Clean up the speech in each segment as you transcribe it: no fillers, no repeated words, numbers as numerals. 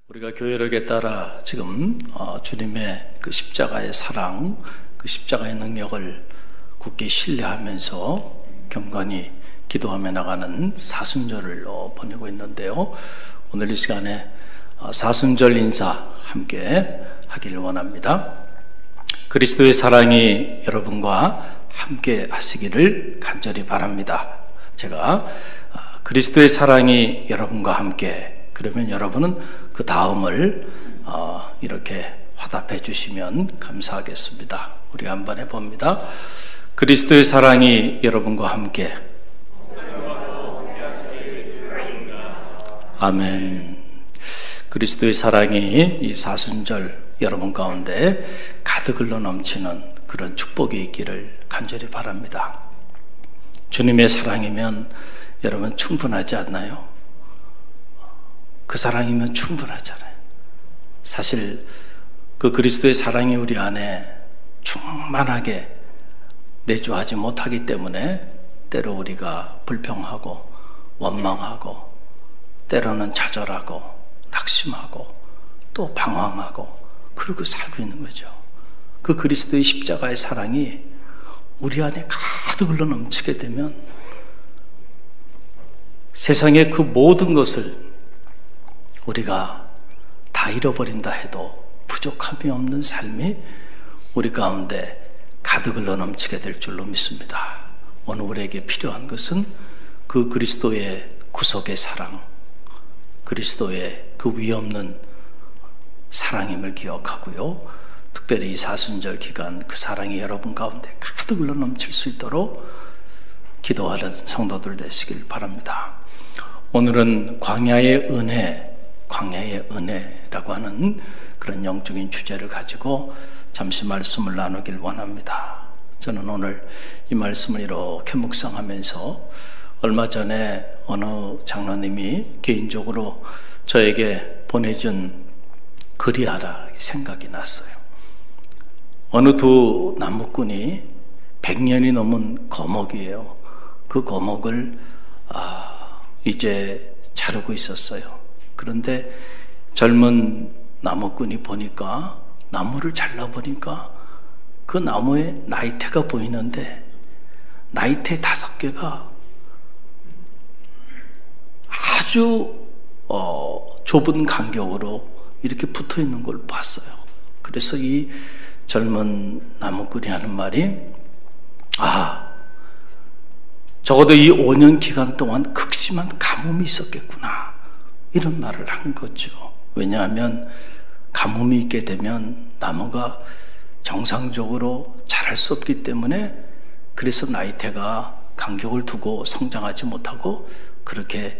우리가 교회력에 따라 지금 주님의 그 십자가의 사랑, 그 십자가의 능력을 굳게 신뢰하면서 경건히 기도하며 나가는 사순절을 보내고 있는데요. 오늘 이 시간에 사순절 인사 함께 하기를 원합니다. 그리스도의 사랑이 여러분과 함께 하시기를 간절히 바랍니다. 제가 그리스도의 사랑이 여러분과 함께, 그러면 여러분은 그 다음을 이렇게 화답해 주시면 감사하겠습니다. 우리 한번 해봅니다. 그리스도의 사랑이 여러분과 함께. 아멘. 그리스도의 사랑이 이 사순절 여러분 가운데 가득 흘러 넘치는 그런 축복이 있기를 간절히 바랍니다. 주님의 사랑이면 여러분 충분하지 않나요? 그 사랑이면 충분하잖아요. 사실 그 그리스도의 사랑이 우리 안에 충만하게 내주하지 못하기 때문에 때로 우리가 불평하고 원망하고 때로는 좌절하고 낙심하고 또 방황하고 그러고 살고 있는 거죠. 그 그리스도의 십자가의 사랑이 우리 안에 가득 흘러 넘치게 되면 세상의 그 모든 것을 우리가 다 잃어버린다 해도 부족함이 없는 삶이 우리 가운데 가득 흘러 넘치게 될 줄로 믿습니다. 오늘 우리에게 필요한 것은 그 그리스도의 구속의 사랑, 그리스도의 그 위없는 사랑임을 기억하고요. 특별히 이 사순절 기간 그 사랑이 여러분 가운데 가득 흘러 넘칠 수 있도록 기도하는 성도들 되시길 바랍니다. 오늘은 광야의 은혜라고 하는 그런 영적인 주제를 가지고 잠시 말씀을 나누길 원합니다. 저는 오늘 이 말씀을 이렇게 묵상하면서 얼마 전에 어느 장로님이 개인적으로 저에게 보내준 글이 하나 생각이 났어요. 어느 두 나무꾼이 100년이 넘은 거목이에요. 그 거목을 이제 자르고 있었어요. 그런데 젊은 나무꾼이 보니까, 나무를 잘라보니까 그 나무에 나이테가 보이는데 나이테 5개가 아주 좁은 간격으로 이렇게 붙어 있는 걸 봤어요. 그래서 이 젊은 나무꾼이 하는 말이, 적어도 이 5년 기간 동안 극심한 가뭄이 있었겠구나, 이런 말을 한 거죠. 왜냐하면 가뭄이 있게 되면 나무가 정상적으로 자랄 수 없기 때문에, 그래서 나이테가 간격을 두고 성장하지 못하고 그렇게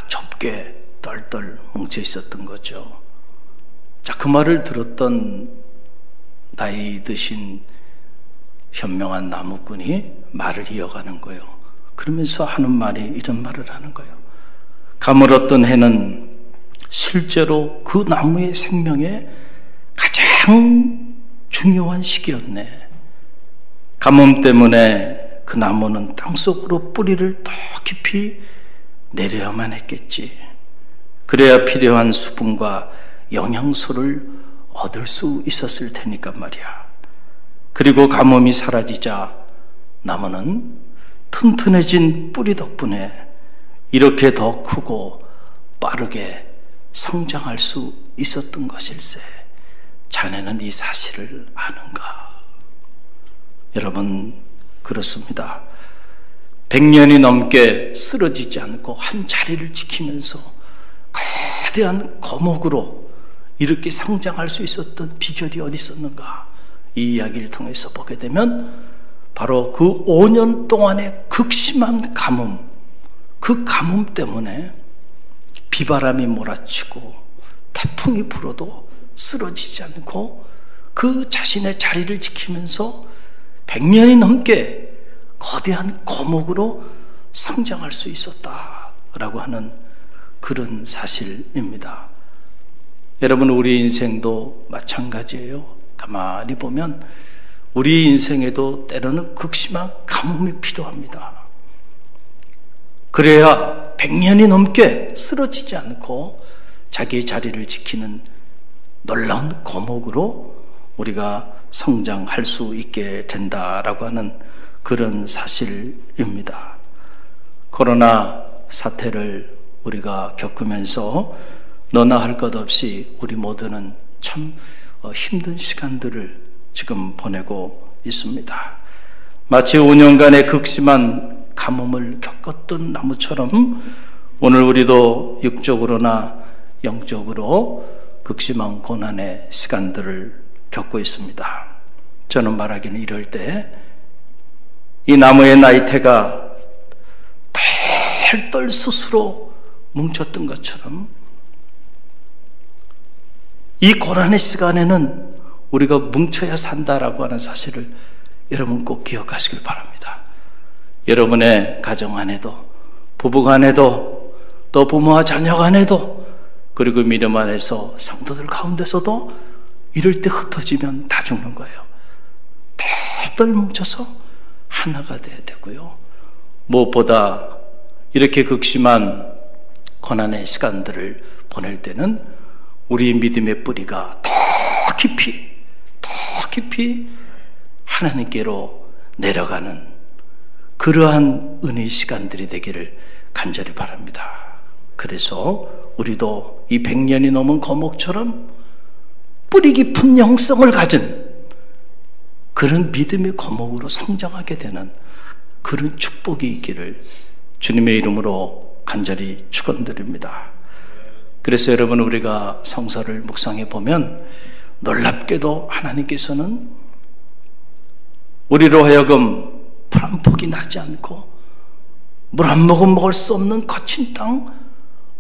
좁게 똘똘 뭉쳐 있었던 거죠. 자, 그 말을 들었던 나이 드신 현명한 나무꾼이 말을 이어가는 거예요. 그러면서 하는 말이 이런 말을 하는 거예요. 가물었던 해는 실제로 그 나무의 생명에 가장 중요한 시기였네. 가뭄 때문에 그 나무는 땅속으로 뿌리를 더 깊이 내려야만 했겠지. 그래야 필요한 수분과 영양소를 얻을 수 있었을 테니까 말이야. 그리고 가뭄이 사라지자 나무는 튼튼해진 뿌리 덕분에 이렇게 더 크고 빠르게 성장할 수 있었던 것일세. 자네는 이 사실을 아는가? 여러분, 그렇습니다. 100년이 넘게 쓰러지지 않고 한 자리를 지키면서 거대한 거목으로 이렇게 성장할 수 있었던 비결이 어디 있었는가? 이 이야기를 통해서 보게 되면 바로 그 5년 동안의 극심한 가뭄, 그 가뭄 때문에 비바람이 몰아치고 태풍이 불어도 쓰러지지 않고 그 자신의 자리를 지키면서 100년이 넘게 거대한 거목으로 성장할 수 있었다라고 하는 그런 사실입니다. 여러분, 우리 인생도 마찬가지예요. 가만히 보면 우리 인생에도 때로는 극심한 가뭄이 필요합니다. 그래야 100년이 넘게 쓰러지지 않고 자기의 자리를 지키는 놀라운 거목으로 우리가 성장할 수 있게 된다라고 하는 그런 사실입니다. 코로나 사태를 우리가 겪으면서 너나 할 것 없이 우리 모두는 참 힘든 시간들을 지금 보내고 있습니다. 마치 5년간의 극심한 가뭄을 겪었던 나무처럼 오늘 우리도 육적으로나 영적으로 극심한 고난의 시간들을 겪고 있습니다. 저는 말하기는 이럴 때 이 나무의 나이테가 덜덜 스스로 뭉쳤던 것처럼 이 고난의 시간에는 우리가 뭉쳐야 산다라고 하는 사실을 여러분 꼭 기억하시길 바랍니다. 여러분의 가정 안에도, 부부 간에도, 또 부모와 자녀 간에도, 그리고 믿음 안에서 성도들 가운데서도 이럴 때 흩어지면 다 죽는 거예요. 덜덜 뭉쳐서 하나가 돼야 되고요. 무엇보다 이렇게 극심한 고난의 시간들을 보낼 때는 우리 믿음의 뿌리가 더 깊이 하나님께로 내려가는 그러한 은혜의 시간들이 되기를 간절히 바랍니다. 그래서 우리도 이 100년이 넘은 거목처럼 뿌리 깊은 영성을 가진 그런 믿음의 거목으로 성장하게 되는 그런 축복이 있기를 주님의 이름으로 간절히 축원드립니다. 그래서 여러분, 우리가 성서를 묵상해 보면 놀랍게도 하나님께서는 우리로 하여금 풀 한 폭이 나지 않고 물 한 모금 먹을 수 없는 거친 땅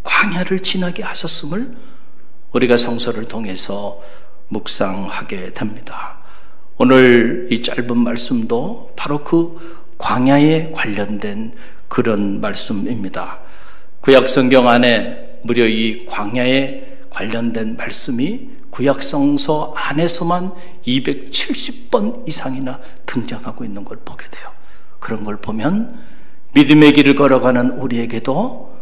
광야를 지나게 하셨음을 우리가 성서를 통해서 묵상하게 됩니다. 오늘 이 짧은 말씀도 바로 그 광야에 관련된 그런 말씀입니다. 구약성경 안에 무려 이 광야에 관련된 말씀이 구약성서 안에서만 270번 이상이나 등장하고 있는 걸 보게 돼요. 그런 걸 보면 믿음의 길을 걸어가는 우리에게도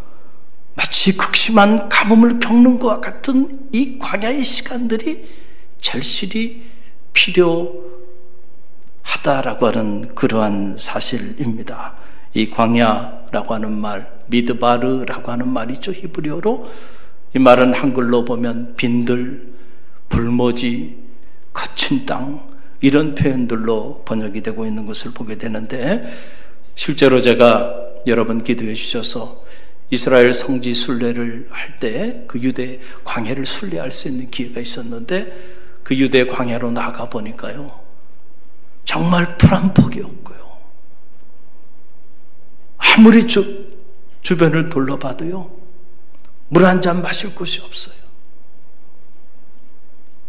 마치 극심한 가뭄을 겪는 것과 같은 이 광야의 시간들이 절실히 필요하다라고 하는 그러한 사실입니다. 이 광야라고 하는 말, 미드바르라고 하는 말이죠. 히브리어로. 이 말은 한글로 보면 빈들, 불모지, 거친 땅, 이런 표현들로 번역이 되고 있는 것을 보게 되는데, 실제로 제가 여러 번 기도해 주셔서 이스라엘 성지 순례를 할 때 그 유대 광야를 순례할 수 있는 기회가 있었는데, 그 유대 광야로 나가 보니까요, 정말 풀 한 폭이 없고요, 아무리 주변을 둘러봐도요, 물 한 잔 마실 곳이 없어요.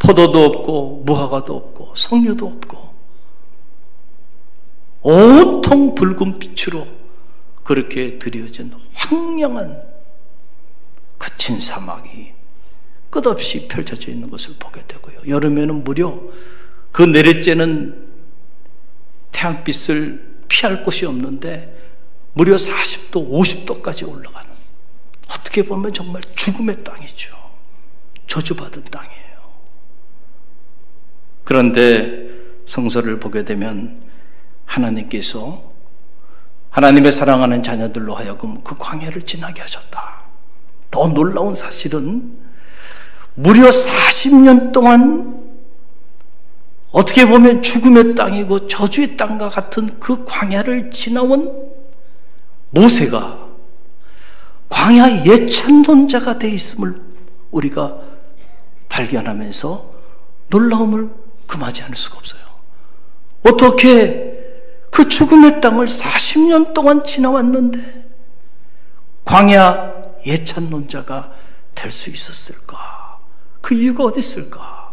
포도도 없고 무화과도 없고 석류도 없고 온통 붉은 빛으로 그렇게 드려진 황량한 거친 사막이 끝없이 펼쳐져 있는 것을 보게 되고요. 여름에는 무려 그 내리쬐는 태양빛을 피할 곳이 없는데 무려 40도, 50도까지 올라가는, 어떻게 보면 정말 죽음의 땅이죠. 저주받은 땅이에요. 그런데 성서를 보게 되면 하나님께서 하나님의 사랑하는 자녀들로 하여금 그 광야를 지나게 하셨다. 더 놀라운 사실은 무려 40년 동안 어떻게 보면 죽음의 땅이고 저주의 땅과 같은 그 광야를 지나온 모세가 광야 예찬론자가 되어 있음을 우리가 발견하면서 놀라움을 금하지 않을 수가 없어요. 어떻게 그 죽음의 땅을 40년 동안 지나왔는데 광야 예찬론자가 될 수 있었을까? 그 이유가 어디 있을까?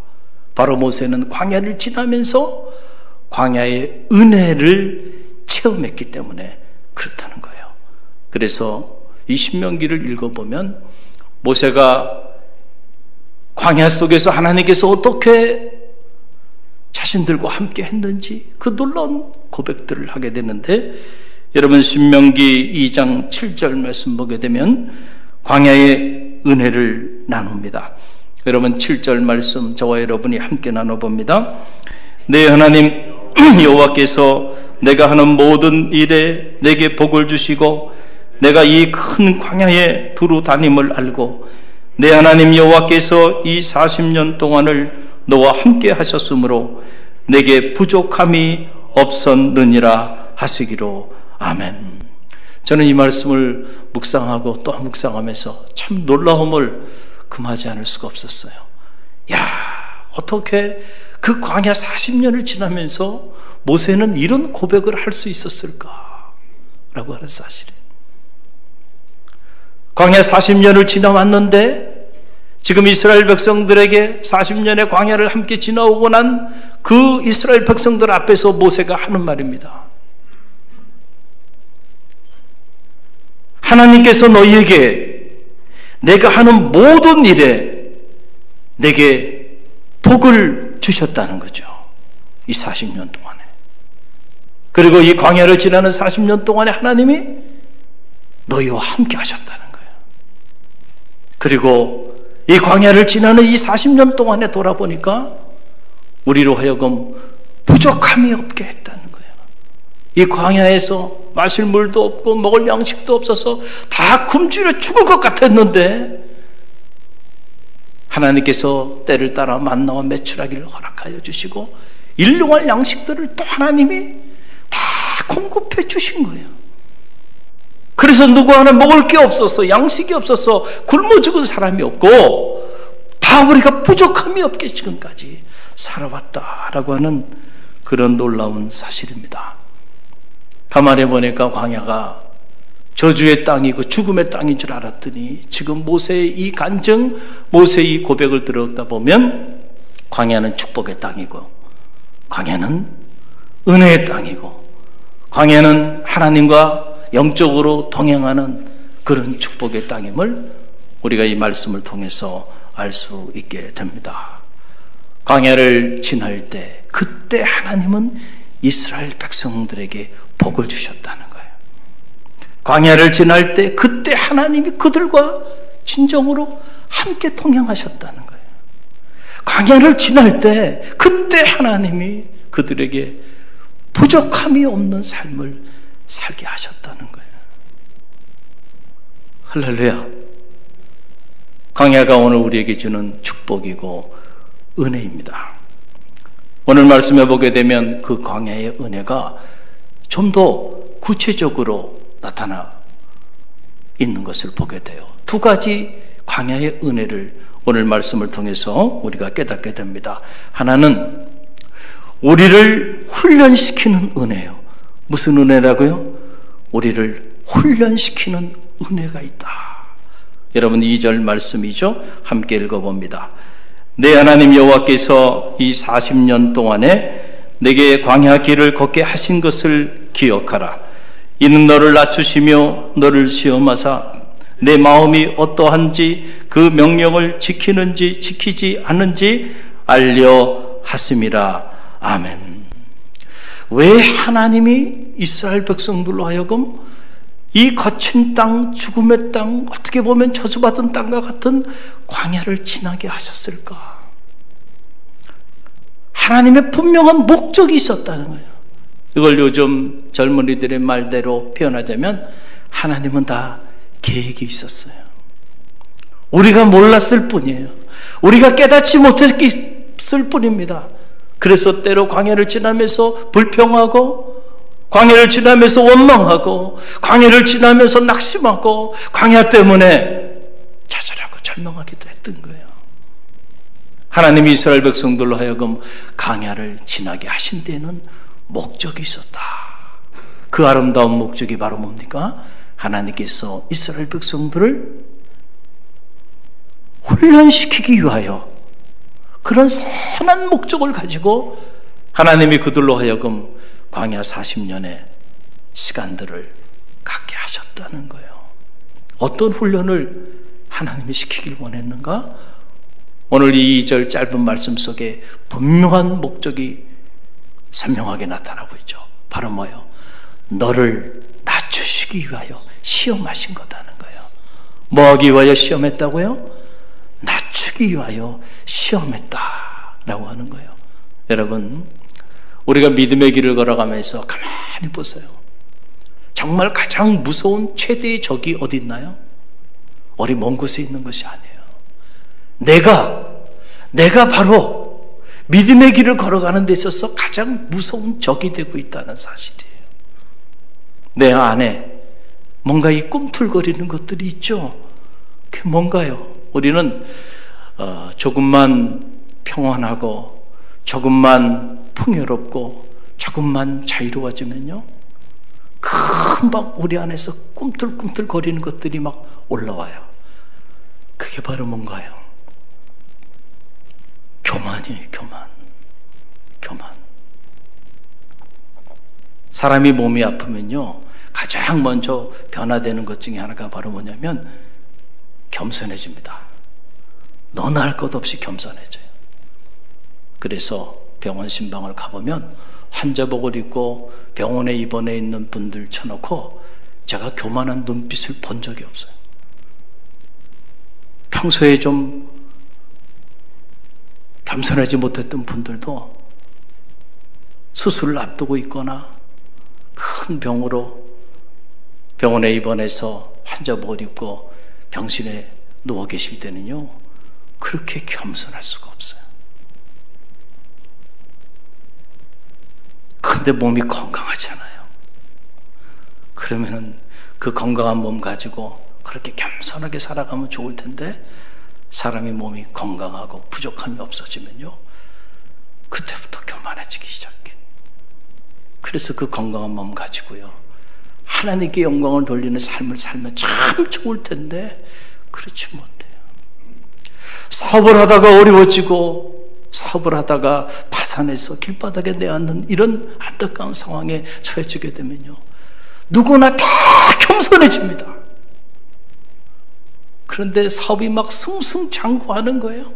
바로 모세는 광야를 지나면서 광야의 은혜를 체험했기 때문에 그렇다는 거예요. 그래서 이 신명기를 읽어보면 모세가 광야 속에서 하나님께서 어떻게 자신들과 함께 했는지 그 놀라운 고백들을 하게 되는데, 여러분 신명기 2장 7절 말씀 보게 되면 광야에 은혜를 나눕니다. 여러분 7절 말씀 저와 여러분이 함께 나눠봅니다. 내 하나님 여호와께서 내가 하는 모든 일에 내게 복을 주시고 내가 이 큰 광야에 두루 다님을 알고 내 하나님 여호와께서 이 40년 동안을 너와 함께 하셨으므로 내게 부족함이 없었느니라 하시기로. 아멘. 저는 이 말씀을 묵상하고 또 묵상하면서 참 놀라움을 금하지 않을 수가 없었어요. 야, 어떻게 그 광야 40년을 지나면서 모세는 이런 고백을 할 수 있었을까? 라고 하는 사실이에요. 광야 40년을 지나왔는데 지금 이스라엘 백성들에게 40년의 광야를 함께 지나오고 난 그 이스라엘 백성들 앞에서 모세가 하는 말입니다. 하나님께서 너희에게 내가 하는 모든 일에 내게 복을 주셨다는 거죠. 이 40년 동안에. 그리고 이 광야를 지나는 40년 동안에 하나님이 너희와 함께 하셨다는 거예요. 그리고 이 광야를 지나는 이 40년 동안에 돌아보니까 우리로 하여금 부족함이 없게 했다는 거예요. 이 광야에서 마실 물도 없고 먹을 양식도 없어서 다 굶주려 죽을 것 같았는데 하나님께서 때를 따라 만나와 메추라기를 허락하여 주시고 일용할 양식들을 또 하나님이 다 공급해 주신 거예요. 그래서 누구 하나 먹을 게 없어서 양식이 없어서 굶어 죽은 사람이 없고 다 우리가 부족함이 없게 지금까지 살아왔다라고 하는 그런 놀라운 사실입니다. 가만히 보니까 광야가 저주의 땅이고 죽음의 땅인 줄 알았더니 지금 모세의 이 간증, 모세의 이 고백을 들었다 보면 광야는 축복의 땅이고 광야는 은혜의 땅이고 광야는 하나님과 영적으로 동행하는 그런 축복의 땅임을 우리가 이 말씀을 통해서 알 수 있게 됩니다. 광야를 지날 때 그때 하나님은 이스라엘 백성들에게 복을 주셨다는 거예요. 광야를 지날 때 그때 하나님이 그들과 진정으로 함께 동행하셨다는 거예요. 광야를 지날 때 그때 하나님이 그들에게 부족함이 없는 삶을 살게 하셨다는 거예요. 할렐루야. 광야가 오늘 우리에게 주는 축복이고 은혜입니다. 오늘 말씀해 보게 되면 그 광야의 은혜가 좀 더 구체적으로 나타나 있는 것을 보게 돼요. 두 가지 광야의 은혜를 오늘 말씀을 통해서 우리가 깨닫게 됩니다. 하나는 우리를 훈련시키는 은혜예요. 무슨 은혜라고요? 우리를 훈련시키는 은혜가 있다. 여러분 2절 말씀이죠. 함께 읽어봅니다. 내 하나님 여호와께서 이 40년 동안에 내게 광야 길을 걷게 하신 것을 기억하라. 이는 너를 낮추시며 너를 시험하사 내 마음이 어떠한지 그 명령을 지키는지 지키지 않는지 알려 하심이라. 아멘. 왜 하나님이 이스라엘 백성들로 하여금 이 거친 땅, 죽음의 땅, 어떻게 보면 저주받은 땅과 같은 광야를 지나게 하셨을까? 하나님의 분명한 목적이 있었다는 거예요. 이걸 요즘 젊은이들의 말대로 표현하자면 하나님은 다 계획이 있었어요. 우리가 몰랐을 뿐이에요. 우리가 깨닫지 못했을 뿐입니다. 그래서 때로 광야를 지나면서 불평하고 광야를 지나면서 원망하고 광야를 지나면서 낙심하고 광야 때문에 좌절하고 절망하기도 했던 거예요. 하나님이 이스라엘 백성들로 하여금 광야를 지나게 하신 데는 목적이 있었다. 그 아름다운 목적이 바로 뭡니까? 하나님께서 이스라엘 백성들을 훈련시키기 위하여 그런 선한 목적을 가지고 하나님이 그들로 하여금 광야 40년의 시간들을 갖게 하셨다는 거예요. 어떤 훈련을 하나님이 시키길 원했는가? 오늘 이 2절 짧은 말씀 속에 분명한 목적이 선명하게 나타나고 있죠. 바로 뭐예요? 너를 낮추시기 위하여 시험하신 거다는 거예요. 뭐 하기 위하여 시험했다고요? 낮추기 위하여 시험했다라고 하는 거예요. 여러분, 우리가 믿음의 길을 걸어가면서 가만히 보세요. 정말 가장 무서운 최대의 적이 어디 있나요? 어디 먼 곳에 있는 것이 아니에요. 내가 바로 믿음의 길을 걸어가는 데 있어서 가장 무서운 적이 되고 있다는 사실이에요. 내 안에 뭔가 이 꿈틀거리는 것들이 있죠. 그게 뭔가요? 우리는 조금만 평안하고 조금만 풍요롭고 조금만 자유로워지면요, 금방 우리 안에서 꿈틀꿈틀거리는 것들이 막 올라와요. 그게 바로 뭔가요? 교만이에요. 교만. 사람이 몸이 아프면요, 가장 먼저 변화되는 것 중에 하나가 바로 뭐냐면 겸손해집니다. 너나 할 것 없이 겸손해져요. 그래서 병원 신방을 가보면 환자복을 입고 병원에 입원해 있는 분들 쳐놓고 제가 교만한 눈빛을 본 적이 없어요. 평소에 좀 겸손하지 못했던 분들도 수술을 앞두고 있거나 큰 병으로 병원에 입원해서 환자복을 입고 병실에 누워 계실 때는요, 그렇게 겸손할 수가 없어요. 근데 몸이 건강하잖아요. 그러면은 그 건강한 몸 가지고 그렇게 겸손하게 살아가면 좋을 텐데, 사람이 몸이 건강하고 부족함이 없어지면요, 그때부터 교만해지기 시작해. 그래서 그 건강한 몸 가지고요, 하나님께 영광을 돌리는 삶을 살면 참 좋을 텐데 그렇지 못해요. 사업을 하다가 어려워지고 사업을 하다가 파산해서 길바닥에 내앉는 이런 안타까운 상황에 처해지게 되면요, 누구나 다 겸손해집니다. 그런데 사업이 막 승승장구하는 거예요.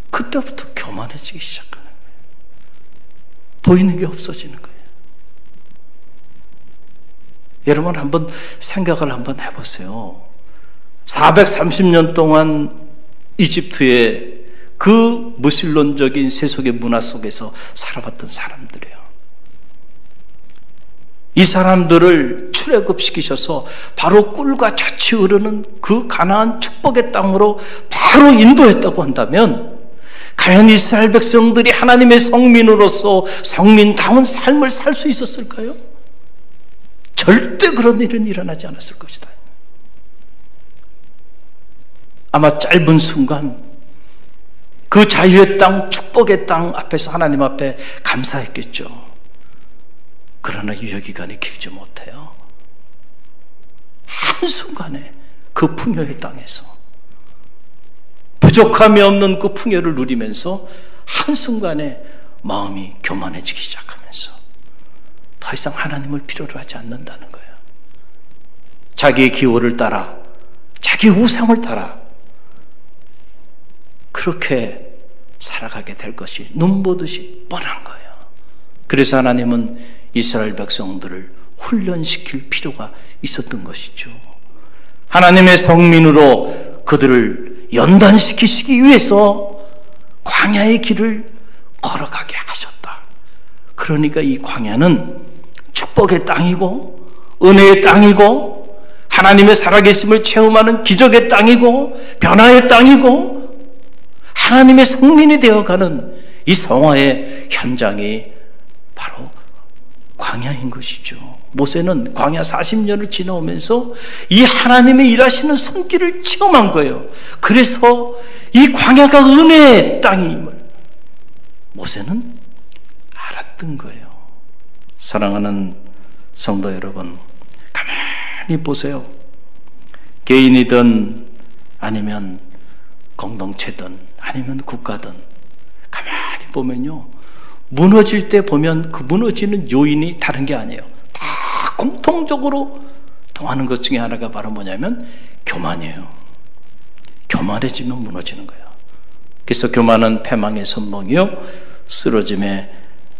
그때부터 교만해지기 시작하는 거예요. 보이는 게 없어지는 거예요. 여러분, 한번 생각을 한번 해보세요. 430년 동안 이집트의 그 무신론적인 세속의 문화 속에서 살아봤던 사람들이에요. 이 사람들을 출애굽시키셔서 바로 꿀과 젖이 흐르는 그 가나안 축복의 땅으로 바로 인도했다고 한다면, 과연 이스라엘 백성들이 하나님의 성민으로서 성민다운 삶을 살 수 있었을까요? 절대 그런 일은 일어나지 않았을 것이다. 아마 짧은 순간 그 자유의 땅, 축복의 땅 앞에서 하나님 앞에 감사했겠죠. 그러나 유효기간이 길지 못해요. 한순간에 그 풍요의 땅에서, 부족함이 없는 그 풍요를 누리면서 한순간에 마음이 교만해지기 시작하면서 더 이상 하나님을 필요로 하지 않는다는 거예요. 자기의 기호를 따라, 자기 우상을 따라 그렇게 살아가게 될 것이 눈보듯이 뻔한 거예요. 그래서 하나님은 이스라엘 백성들을 훈련시킬 필요가 있었던 것이죠. 하나님의 성민으로 그들을 연단시키시기 위해서 광야의 길을 걸어가게 하셨다. 그러니까 이 광야는 축복의 땅이고 은혜의 땅이고 하나님의 살아계심을 체험하는 기적의 땅이고 변화의 땅이고 하나님의 성민이 되어가는 이 성화의 현장이 바로 광야인 것이죠. 모세는 광야 40년을 지나오면서 이 하나님의 일하시는 손길을 체험한 거예요. 그래서 이 광야가 은혜의 땅임을 모세는 알았던 거예요. 사랑하는 성도 여러분, 가만히 보세요. 개인이든 아니면 공동체든 아니면 국가든 가만히 보면요, 무너질 때 보면 그 무너지는 요인이 다른 게 아니에요. 다 공통적으로 통하는 것 중에 하나가 바로 뭐냐면 교만이에요. 교만해지면 무너지는 거예요. 그래서 교만은 패망의 선봉이요 쓰러짐의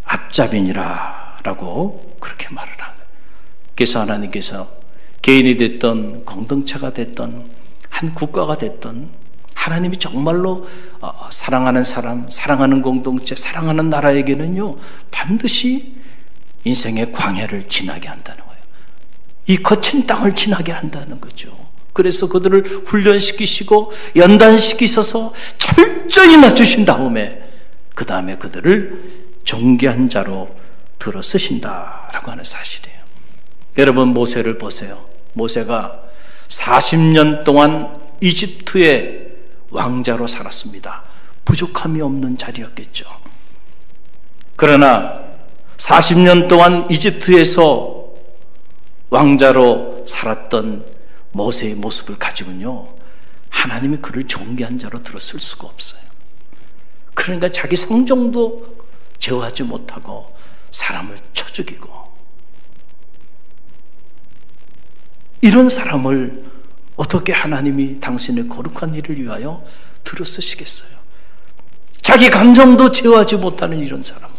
앞잡이니라 라고 그렇게 말을 하는 거예요. 그래서 하나님께서 개인이 됐던 공동체가 됐던 한 국가가 됐던 하나님이 정말로 사랑하는 사람, 사랑하는 공동체, 사랑하는 나라에게는요 반드시 인생의 광야를 지나게 한다는 거예요. 이 거친 땅을 지나게 한다는 거죠. 그래서 그들을 훈련시키시고 연단시키셔서 철저히 낮추신 다음에 그 다음에 그들을 존귀한 자로 들어 쓰신다라고 하는 사실이에요. 여러분 모세를 보세요. 모세가 40년 동안 이집트의 왕자로 살았습니다. 부족함이 없는 자리였겠죠. 그러나 40년 동안 이집트에서 왕자로 살았던 모세의 모습을 가지고는요 하나님이 그를 존귀한 자로 들었을 수가 없어요. 그러니까 자기 성정도 제어하지 못하고 사람을 쳐 죽이고, 이런 사람을 어떻게 하나님이 당신의 거룩한 일을 위하여 들어쓰시겠어요? 자기 감정도 제어하지 못하는 이런 사람을.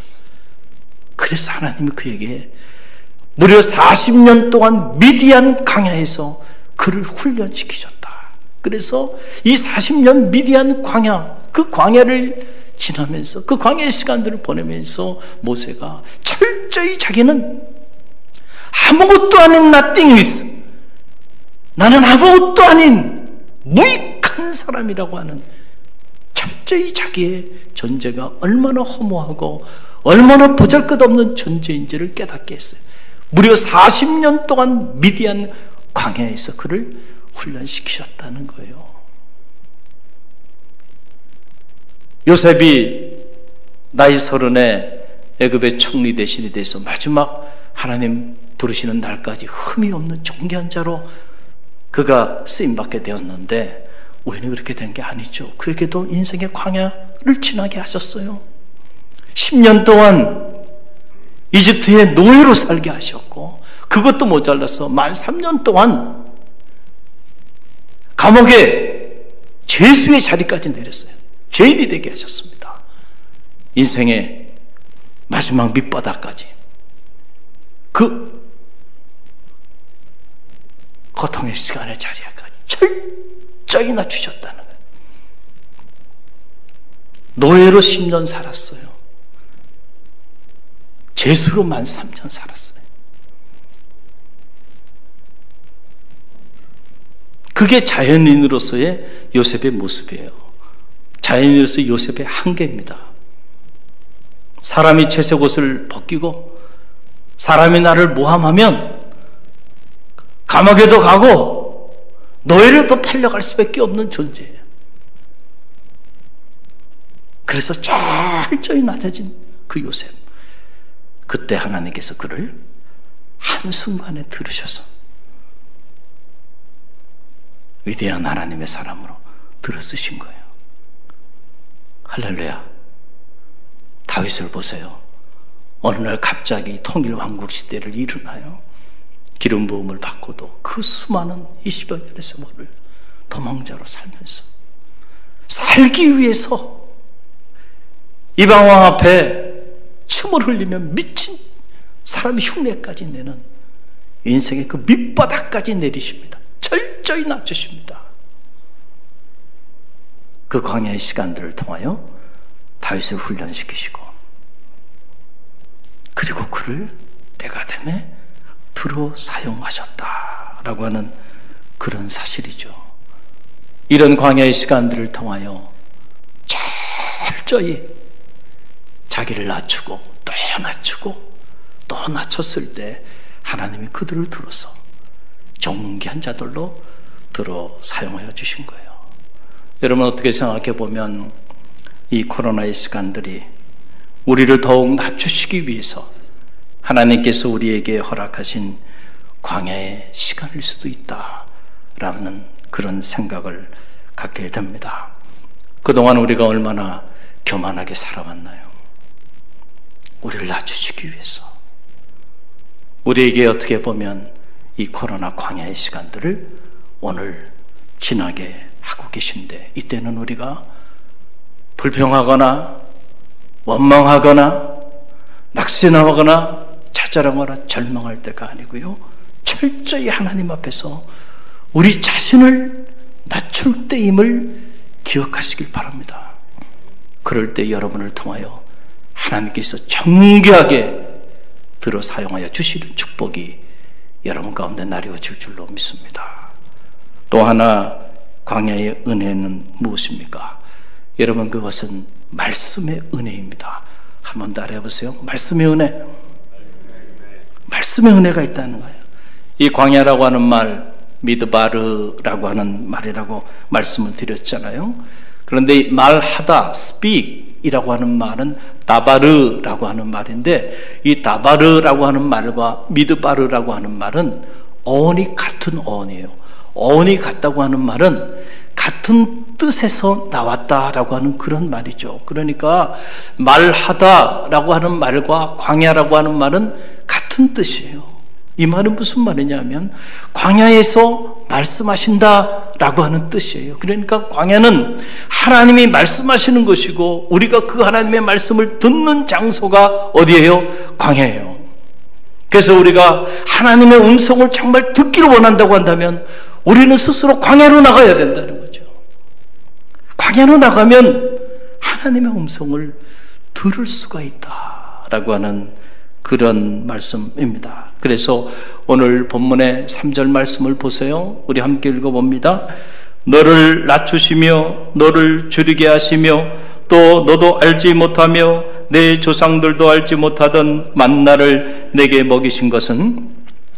그래서 하나님이 그에게 무려 40년 동안 미디안 광야에서 그를 훈련시키셨다. 그래서 이 40년 미디안 광야, 그 광야를 지나면서 그 광야의 시간들을 보내면서 모세가 철저히 자기는 아무것도 아닌 nothing is, 나는 아무것도 아닌 무익한 사람이라고 하는 철저히 자기의 존재가 얼마나 허무하고 얼마나 보잘것없는 존재인지를 깨닫게 했어요. 무려 40년 동안 미디안 광야에서 그를 훈련시키셨다는 거예요. 요셉이 나이 30에 애굽의 총리 대신이 돼서 마지막 하나님 부르시는 날까지 흠이 없는 존귀한 자로 그가 쓰임받게 되었는데 우연히 그렇게 된 게 아니죠. 그에게도 인생의 광야를 지나게 하셨어요. 10년 동안 이집트의 노예로 살게 하셨고, 그것도 모자라서 만 3년 동안 감옥에 죄수의 자리까지 내렸어요. 죄인이 되게 하셨습니다. 인생의 마지막 밑바닥까지 그 고통의 시간의 자리에까지 철저히 낮추셨다는 거예요. 노예로 10년 살았어요. 죄수로 13,000 살았어요. 그게 자연인으로서의 요셉의 모습이에요. 자연인으로서 요셉의 한계입니다. 사람이 채색 옷을 벗기고 사람이 나를 모함하면 감옥에도 가고 노예로도 팔려갈 수밖에 없는 존재예요. 그래서 철저히 낮아진 그 요셉, 그때 하나님께서 그를 한순간에 들으셔서 위대한 하나님의 사람으로 들어쓰신 거예요. 할렐루야. 다윗을 보세요. 어느 날 갑자기 통일 왕국 시대를 이루나요? 기름 부음을 받고도 그 수많은 20여 년의 세월을 도망자로 살면서 살기 위해서 이방왕 앞에 침을 흘리며 미친 사람 흉내까지 내는 인생의 그 밑바닥까지 내리십니다. 철저히 낮추십니다. 그 광야의 시간들을 통하여 다윗을 훈련시키시고, 그리고 그를 때가 되매 들어 사용하셨다라고 하는 그런 사실이죠. 이런 광야의 시간들을 통하여 철저히 자기를 낮추고 또 낮추고 또 낮췄을 때 하나님이 그들을 들어서 존귀한 자들로 들어 사용하여 주신 거예요. 여러분 어떻게 생각해 보면 이 코로나의 시간들이 우리를 더욱 낮추시기 위해서 하나님께서 우리에게 허락하신 광야의 시간일 수도 있다라는 그런 생각을 갖게 됩니다. 그동안 우리가 얼마나 교만하게 살아왔나요? 우리를 낮추시기 위해서 우리에게 어떻게 보면 이 코로나 광야의 시간들을 오늘 지나게 하고 계신데, 이때는 우리가 불평하거나 원망하거나 낙심하거나 좌절하거나 절망할 때가 아니고요, 철저히 하나님 앞에서 우리 자신을 낮출 때임을 기억하시길 바랍니다. 그럴 때 여러분을 통하여 하나님께서 정교하게 들어 사용하여 주시는 축복이 여러분 가운데 나뉘어질 줄로 믿습니다. 또 하나 광야의 은혜는 무엇입니까? 여러분, 그것은 말씀의 은혜입니다. 한번 따라해보세요. 말씀의 은혜. 말씀의 은혜가 있다는 거예요. 이 광야라고 하는 말, 미드바르라고 하는 말이라고 말씀을 드렸잖아요. 그런데 말하다, speak 이라고 하는 말은 다바르라고 하는 말인데, 이 다바르라고 하는 말과 미드바르라고 하는 말은 어원이 같은 어원이에요. 어원이 같다고 하는 말은 같은 뜻에서 나왔다라고 하는 그런 말이죠. 그러니까 말하다라고 하는 말과 광야라고 하는 말은 같은 뜻이에요. 이 말은 무슨 말이냐면 광야에서 말씀하신다라고 하는 뜻이에요. 그러니까 광야는 하나님이 말씀하시는 것이고 우리가 그 하나님의 말씀을 듣는 장소가 어디예요? 광야예요. 그래서 우리가 하나님의 음성을 정말 듣기를 원한다고 한다면 우리는 스스로 광야로 나가야 된다는 거죠. 광야로 나가면 하나님의 음성을 들을 수가 있다라고 하는 그런 말씀입니다. 그래서 오늘 본문의 3절 말씀을 보세요. 우리 함께 읽어봅니다. 너를 낮추시며 너를 줄이게 하시며 또 너도 알지 못하며 내 조상들도 알지 못하던 만나를 내게 먹이신 것은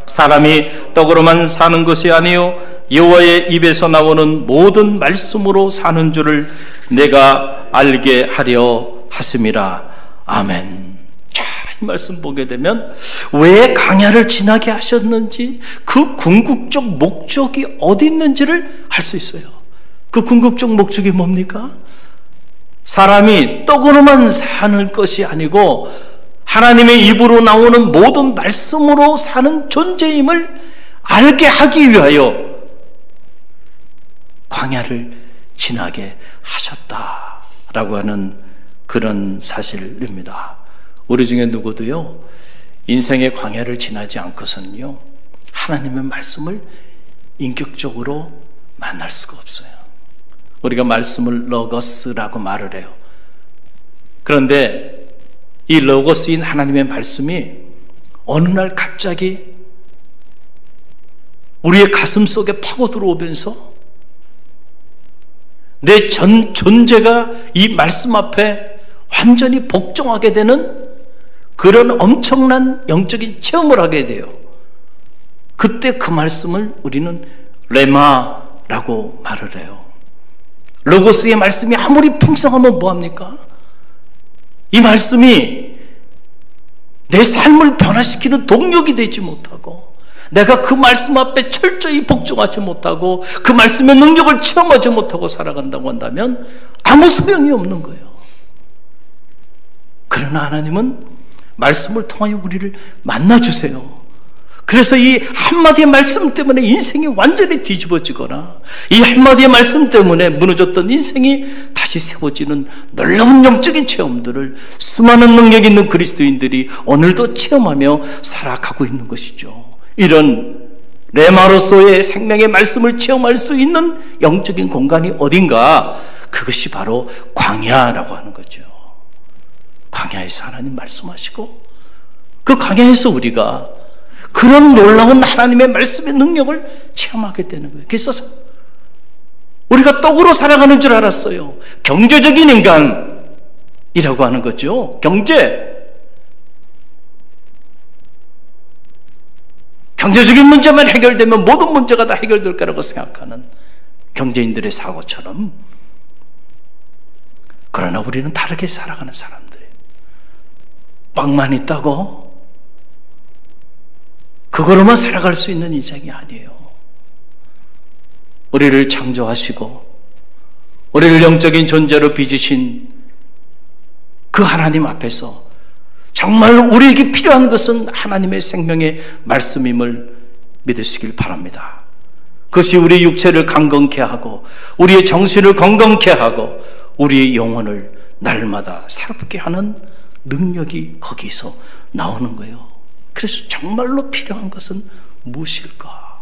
사람이 떡으로만 사는 것이 아니요 여호와의 입에서 나오는 모든 말씀으로 사는 줄을 내가 알게 하려 하심이라. 아멘. 자, 이 말씀 보게 되면 왜 광야를 지나게 하셨는지 그 궁극적 목적이 어디 있는지를 알 수 있어요. 그 궁극적 목적이 뭡니까? 사람이 떡으로만 사는 것이 아니고 하나님의 입으로 나오는 모든 말씀으로 사는 존재임을 알게 하기 위하여 광야를 지나게 하셨다라고 하는 그런 사실입니다. 우리 중에 누구도요 인생의 광야를 지나지 않고서는요 하나님의 말씀을 인격적으로 만날 수가 없어요. 우리가 말씀을 로고스라고 말을 해요. 그런데 이 로고스인 하나님의 말씀이 어느 날 갑자기 우리의 가슴 속에 파고 들어오면서 내 전 존재가 이 말씀 앞에 완전히 복종하게 되는 그런 엄청난 영적인 체험을 하게 돼요. 그때 그 말씀을 우리는 레마라고 말을 해요. 로고스의 말씀이 아무리 풍성하면 뭐합니까? 이 말씀이 내 삶을 변화시키는 동력이 되지 못하고 내가 그 말씀 앞에 철저히 복종하지 못하고 그 말씀의 능력을 체험하지 못하고 살아간다고 한다면 아무 소용이 없는 거예요. 그러나 하나님은 말씀을 통하여 우리를 만나주세요. 그래서 이 한마디의 말씀 때문에 인생이 완전히 뒤집어지거나 이 한마디의 말씀 때문에 무너졌던 인생이 다시 세워지는 놀라운 영적인 체험들을 수많은 능력 있는 그리스도인들이 오늘도 체험하며 살아가고 있는 것이죠. 이런 레마로서의 생명의 말씀을 체험할 수 있는 영적인 공간이 어딘가, 그것이 바로 광야라고 하는 거죠. 광야에서 하나님 말씀하시고 그 광야에서 우리가 그런 놀라운 하나님의 말씀의 능력을 체험하게 되는 거예요. 그래서 우리가 떡으로 살아가는 줄 알았어요. 경제적인 인간이라고 하는 거죠. 경제적인 문제만 해결되면 모든 문제가 다 해결될 거라고 생각하는 경제인들의 사고처럼, 그러나 우리는 다르게 살아가는 사람들이에요. 빵만 있다고 그거로만 살아갈 수 있는 인생이 아니에요. 우리를 창조하시고 우리를 영적인 존재로 빚으신 그 하나님 앞에서 정말 우리에게 필요한 것은 하나님의 생명의 말씀임을 믿으시길 바랍니다. 그것이 우리 육체를 강건케 하고 우리의 정신을 건강케 하고 우리의 영혼을 날마다 새롭게 하는 능력이 거기서 나오는 거예요. 그래서 정말로 필요한 것은 무엇일까?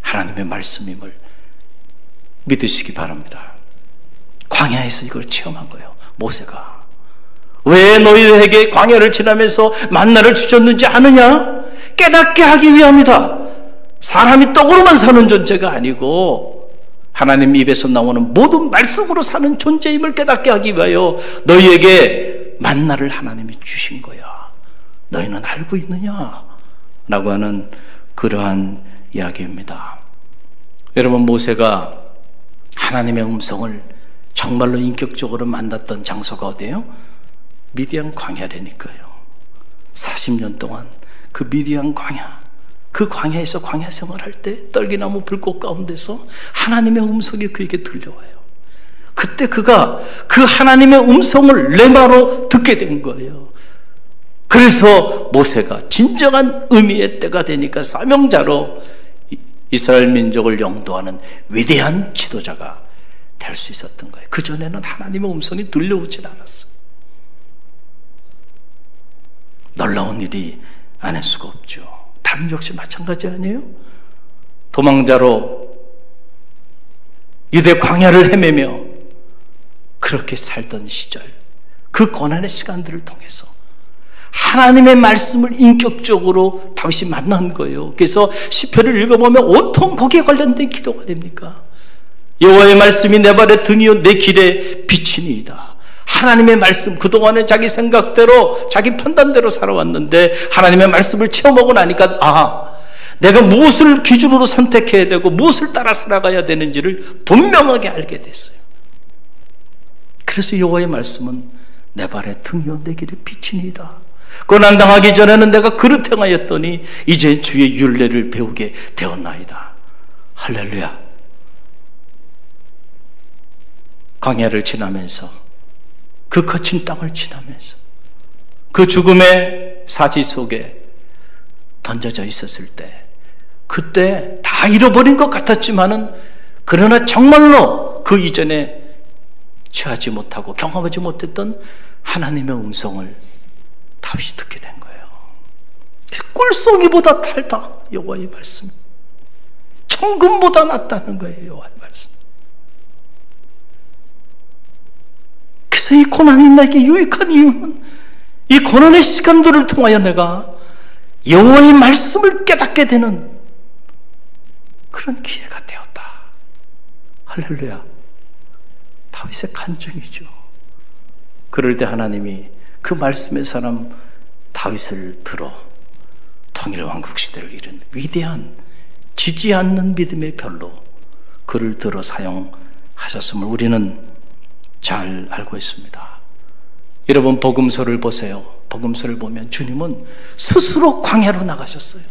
하나님의 말씀임을 믿으시기 바랍니다. 광야에서 이걸 체험한 거예요. 모세가 왜 너희에게 광야를 지나면서 만나를 주셨는지 아느냐? 깨닫게 하기 위함이다. 사람이 떡으로만 사는 존재가 아니고 하나님 입에서 나오는 모든 말씀으로 사는 존재임을 깨닫게 하기 위하여 너희에게 만나를 하나님이 주신 거야. 너희는 알고 있느냐? 라고 하는 그러한 이야기입니다. 여러분, 모세가 하나님의 음성을 정말로 인격적으로 만났던 장소가 어디예요? 미디안 광야라니까요. 40년 동안 그 미디안 광야, 그 광야에서 광야 생활할 때 떨기나무 불꽃 가운데서 하나님의 음성이 그에게 들려와요. 그때 그가 그 하나님의 음성을 레마로 듣게 된 거예요. 그래서 모세가 진정한 의미의 때가 되니까 사명자로 이스라엘 민족을 영도하는 위대한 지도자가 될 수 있었던 거예요. 그전에는 하나님의 음성이 들려오질 않았어요. 놀라운 일이 아닐 수가 없죠. 다른 역시 마찬가지 아니에요? 도망자로 유대 광야를 헤매며 그렇게 살던 시절, 그 고난의 시간들을 통해서 하나님의 말씀을 인격적으로 다윗이 만난 거예요. 그래서 시편을 읽어보면 온통 거기에 관련된 기도가 됩니까? 여호와의 말씀이 내 발의 등이요 내 길에 빛이니이다. 하나님의 말씀, 그동안에 자기 생각대로 자기 판단대로 살아왔는데 하나님의 말씀을 체험하고 나니까 내가 무엇을 기준으로 선택해야 되고 무엇을 따라 살아가야 되는지를 분명하게 알게 됐어요. 그래서 여호와의 말씀은 내 발의 등이요 내 길에 빛이니이다. 고난당하기 전에는 내가 그릇 행하였더니 이제 주의 율례를 배우게 되었나이다. 할렐루야. 광야를 지나면서 그 거친 땅을 지나면서 그 죽음의 사지 속에 던져져 있었을 때 그때 다 잃어버린 것 같았지만은 그러나 정말로 그 이전에 취하지 못하고 경험하지 못했던 하나님의 음성을 다윗이 듣게 된 거예요. 꿀송이보다 달다. 여호와의 말씀. 천금보다 낫다는 거예요. 여호와의 말씀. 그래서 이 고난이 나에게 유익한 이유는 이 고난의 시간들을 통하여 내가 여호와의 말씀을 깨닫게 되는 그런 기회가 되었다. 할렐루야. 다윗의 간증이죠. 그럴 때 하나님이 그 말씀의 사람 다윗을 들어 통일왕국 시대를 이룬 위대한 지지 않는 믿음의 별로 그를 들어 사용하셨음을 우리는 잘 알고 있습니다. 여러분, 복음서를 보세요. 복음서를 보면 주님은 스스로 광야로 나가셨어요.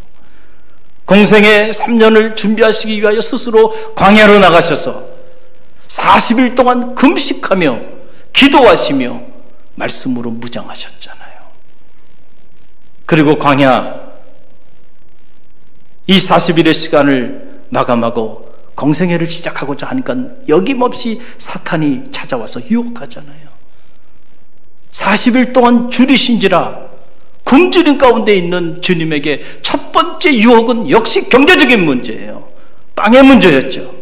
공생의 3년을 준비하시기 위하여 스스로 광야로 나가셔서 40일 동안 금식하며 기도하시며 말씀으로 무장하셨잖아요. 그리고 광야 이 40일의 시간을 마감하고 공생애를 시작하고자 하니까 여김없이 사탄이 찾아와서 유혹하잖아요. 40일 동안 줄이신지라 굶주림 가운데 있는 주님에게 첫 번째 유혹은 역시 경제적인 문제예요. 빵의 문제였죠.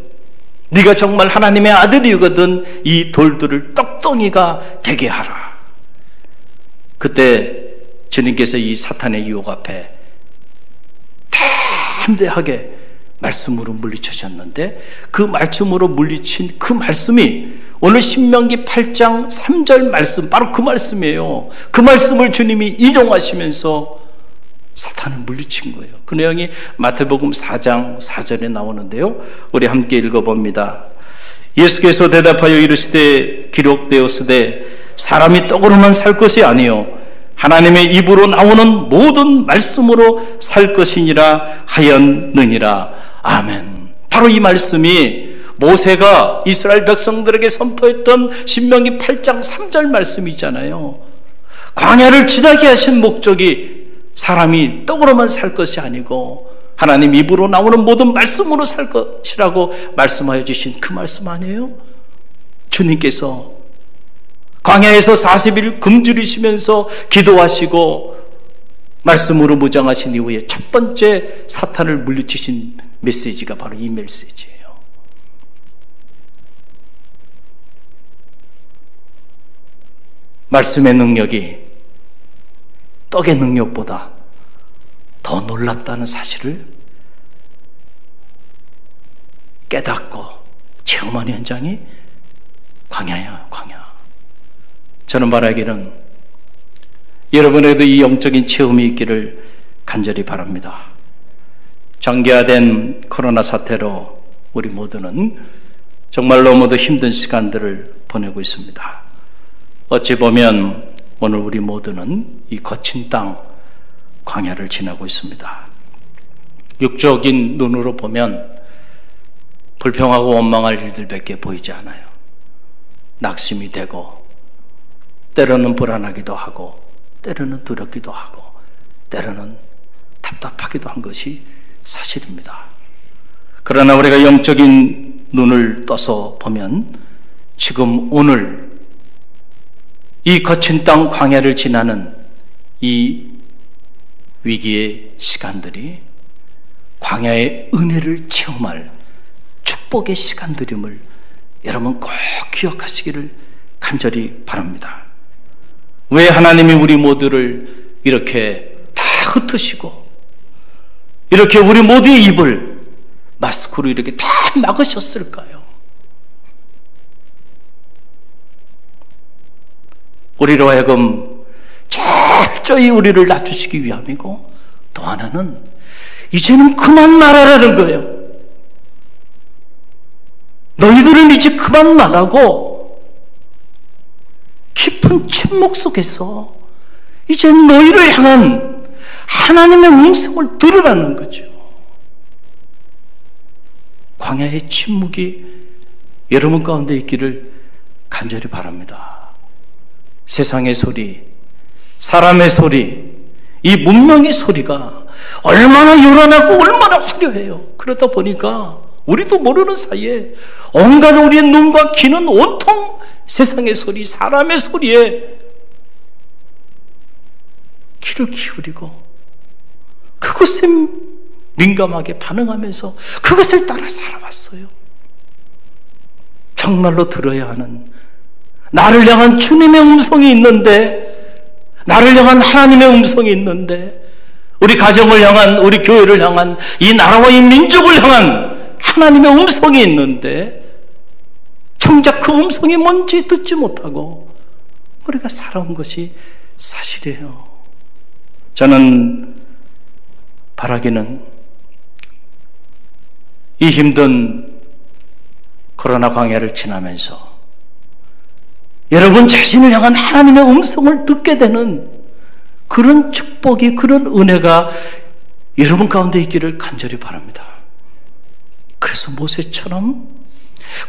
네가 정말 하나님의 아들이거든 이 돌들을 떡덩이가 되게 하라. 그때 주님께서 이 사탄의 유혹 앞에 담대하게 말씀으로 물리치셨는데 그 말씀으로 물리친 그 말씀이 오늘 신명기 8장 3절 말씀, 바로 그 말씀이에요. 그 말씀을 주님이 인용하시면서 사탄을 물리친 거예요. 그 내용이 마태복음 4장 4절에 나오는데요. 우리 함께 읽어봅니다. 예수께서 대답하여 이르시되 기록되었으되 사람이 떡으로만 살 것이 아니요 하나님의 입으로 나오는 모든 말씀으로 살 것이니라 하였느니라. 아멘. 바로 이 말씀이 모세가 이스라엘 백성들에게 선포했던 신명기 8장 3절 말씀이잖아요. 광야를 지나게 하신 목적이 사람이 떡으로만 살 것이 아니고 하나님 입으로 나오는 모든 말씀으로 살 것이라고 말씀하여 주신 그 말씀 아니에요? 주님께서 광야에서 40일 굶주리시면서 기도하시고 말씀으로 무장하신 이후에 첫 번째 사탄을 물리치신 메시지가 바로 이 메시지예요. 말씀의 능력이 떡의 능력보다 더 놀랍다는 사실을 깨닫고 체험하는 현장이 광야야, 광야. 저는 말하기는 여러분에게도 이 영적인 체험이 있기를 간절히 바랍니다. 장기화된 코로나 사태로 우리 모두는 정말 너무도 힘든 시간들을 보내고 있습니다. 어찌 보면 오늘 우리 모두는 이 거친 땅 광야를 지나고 있습니다. 육적인 눈으로 보면 불평하고 원망할 일들밖에 보이지 않아요. 낙심이 되고 때로는 불안하기도 하고 때로는 두렵기도 하고 때로는 답답하기도 한 것이 사실입니다. 그러나 우리가 영적인 눈을 떠서 보면 지금 오늘 이 거친 땅 광야를 지나는 이 위기의 시간들이 광야의 은혜를 체험할 축복의 시간들임을 여러분 꼭 기억하시기를 간절히 바랍니다. 왜 하나님이 우리 모두를 이렇게 다 흩으시고 이렇게 우리 모두의 입을 마스크로 이렇게 다 막으셨을까요? 우리로 하여금 철저히 우리를 낮추시기 위함이고 또 하나는 이제는 그만 말하라는 거예요. 너희들은 이제 그만 말하고 깊은 침묵 속에서 이제 너희를 향한 하나님의 음성을 들으라는 거죠. 광야의 침묵이 여러분 가운데 있기를 간절히 바랍니다. 세상의 소리, 사람의 소리, 이 문명의 소리가 얼마나 요란하고 얼마나 화려해요. 그러다 보니까 우리도 모르는 사이에 온갖 우리의 눈과 귀는 온통 세상의 소리, 사람의 소리에 귀를 기울이고 그것에 민감하게 반응하면서 그것을 따라 살아왔어요. 정말로 들어야 하는 나를 향한 주님의 음성이 있는데, 나를 향한 하나님의 음성이 있는데, 우리 가정을 향한, 우리 교회를 향한, 이 나라와 이 민족을 향한 하나님의 음성이 있는데 정작 그 음성이 뭔지 듣지 못하고 우리가 살아온 것이 사실이에요. 저는 바라기는 이 힘든 코로나 광야를 지나면서 여러분 자신을 향한 하나님의 음성을 듣게 되는 그런 축복이, 그런 은혜가 여러분 가운데 있기를 간절히 바랍니다. 그래서 모세처럼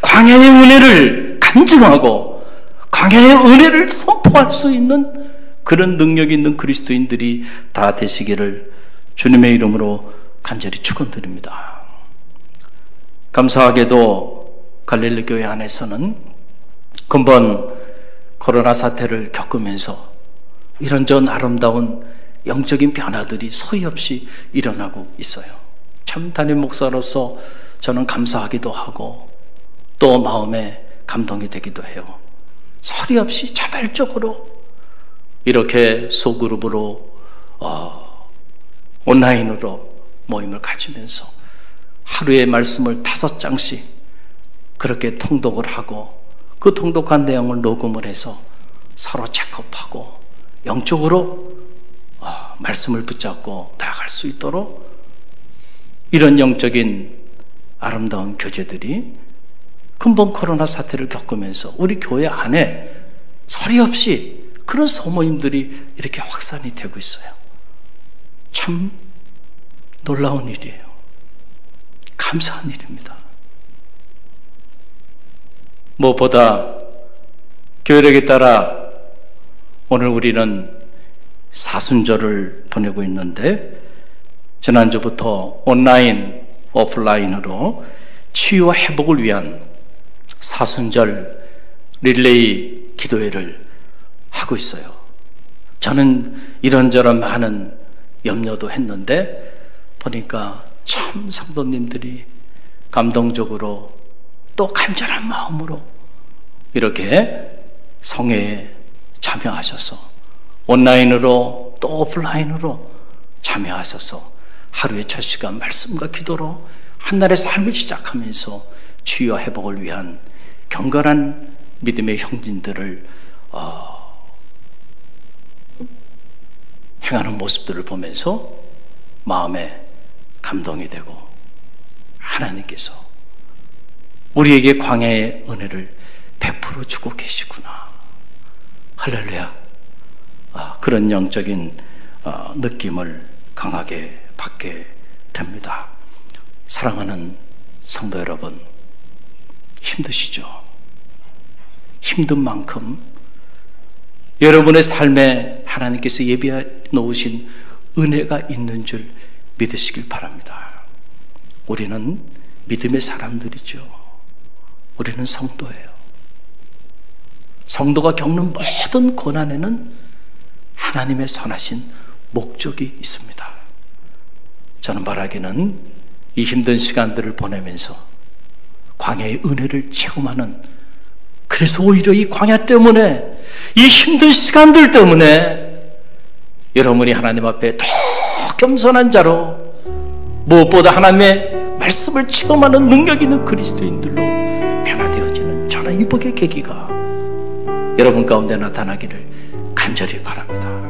광야의 은혜를 간증하고 광야의 은혜를 선포할 수 있는 그런 능력 있는 그리스도인들이 다 되시기를 주님의 이름으로 간절히 축원드립니다. 감사하게도 갈릴리 교회 안에서는 근본 코로나 사태를 겪으면서 이런저런 아름다운 영적인 변화들이 소위 없이 일어나고 있어요. 참 담임 목사로서 저는 감사하기도 하고 또 마음에 감동이 되기도 해요. 소리 없이 자발적으로 이렇게 소그룹으로 온라인으로 모임을 가지면서 하루에 말씀을 5장씩 그렇게 통독을 하고 그 통독한 내용을 녹음을 해서 서로 체크업하고 영적으로 말씀을 붙잡고 나아갈 수 있도록 이런 영적인 아름다운 교제들이 근본 코로나 사태를 겪으면서 우리 교회 안에 소리 없이 그런 소모임들이 이렇게 확산이 되고 있어요. 참 놀라운 일이에요. 감사한 일입니다. 무엇보다 교회력에 따라 오늘 우리는 사순절을 보내고 있는데 지난주부터 온라인, 오프라인으로 치유와 회복을 위한 사순절 릴레이 기도회를 하고 있어요. 저는 이런저런 많은 염려도 했는데 보니까 참 성도님들이 감동적으로 또 간절한 마음으로 이렇게 성회에 참여하셔서 온라인으로 또 오프라인으로 참여하셔서 하루에 첫 시간 말씀과 기도로 한날의 삶을 시작하면서 치유와 회복을 위한 경건한 믿음의 형진들을 행하는 모습들을 보면서 마음에 감동이 되고 하나님께서 우리에게 광야의 은혜를 베풀어 주고 계시구나. 할렐루야. 그런 영적인 느낌을 강하게 받게 됩니다. 사랑하는 성도 여러분, 힘드시죠? 힘든 만큼 여러분의 삶에 하나님께서 예비해 놓으신 은혜가 있는 줄 믿으시길 바랍니다. 우리는 믿음의 사람들이죠. 우리는 성도예요. 성도가 겪는 모든 고난에는 하나님의 선하신 목적이 있습니다. 저는 바라기는 이 힘든 시간들을 보내면서 광야의 은혜를 체험하는, 그래서 오히려 이 광야 때문에, 이 힘든 시간들 때문에 여러분이 하나님 앞에 더 겸손한 자로, 무엇보다 하나님의 말씀을 체험하는 능력 있는 그리스도인들로 변화되어지는 저는 이 복의 계기가 여러분 가운데 나타나기를 간절히 바랍니다.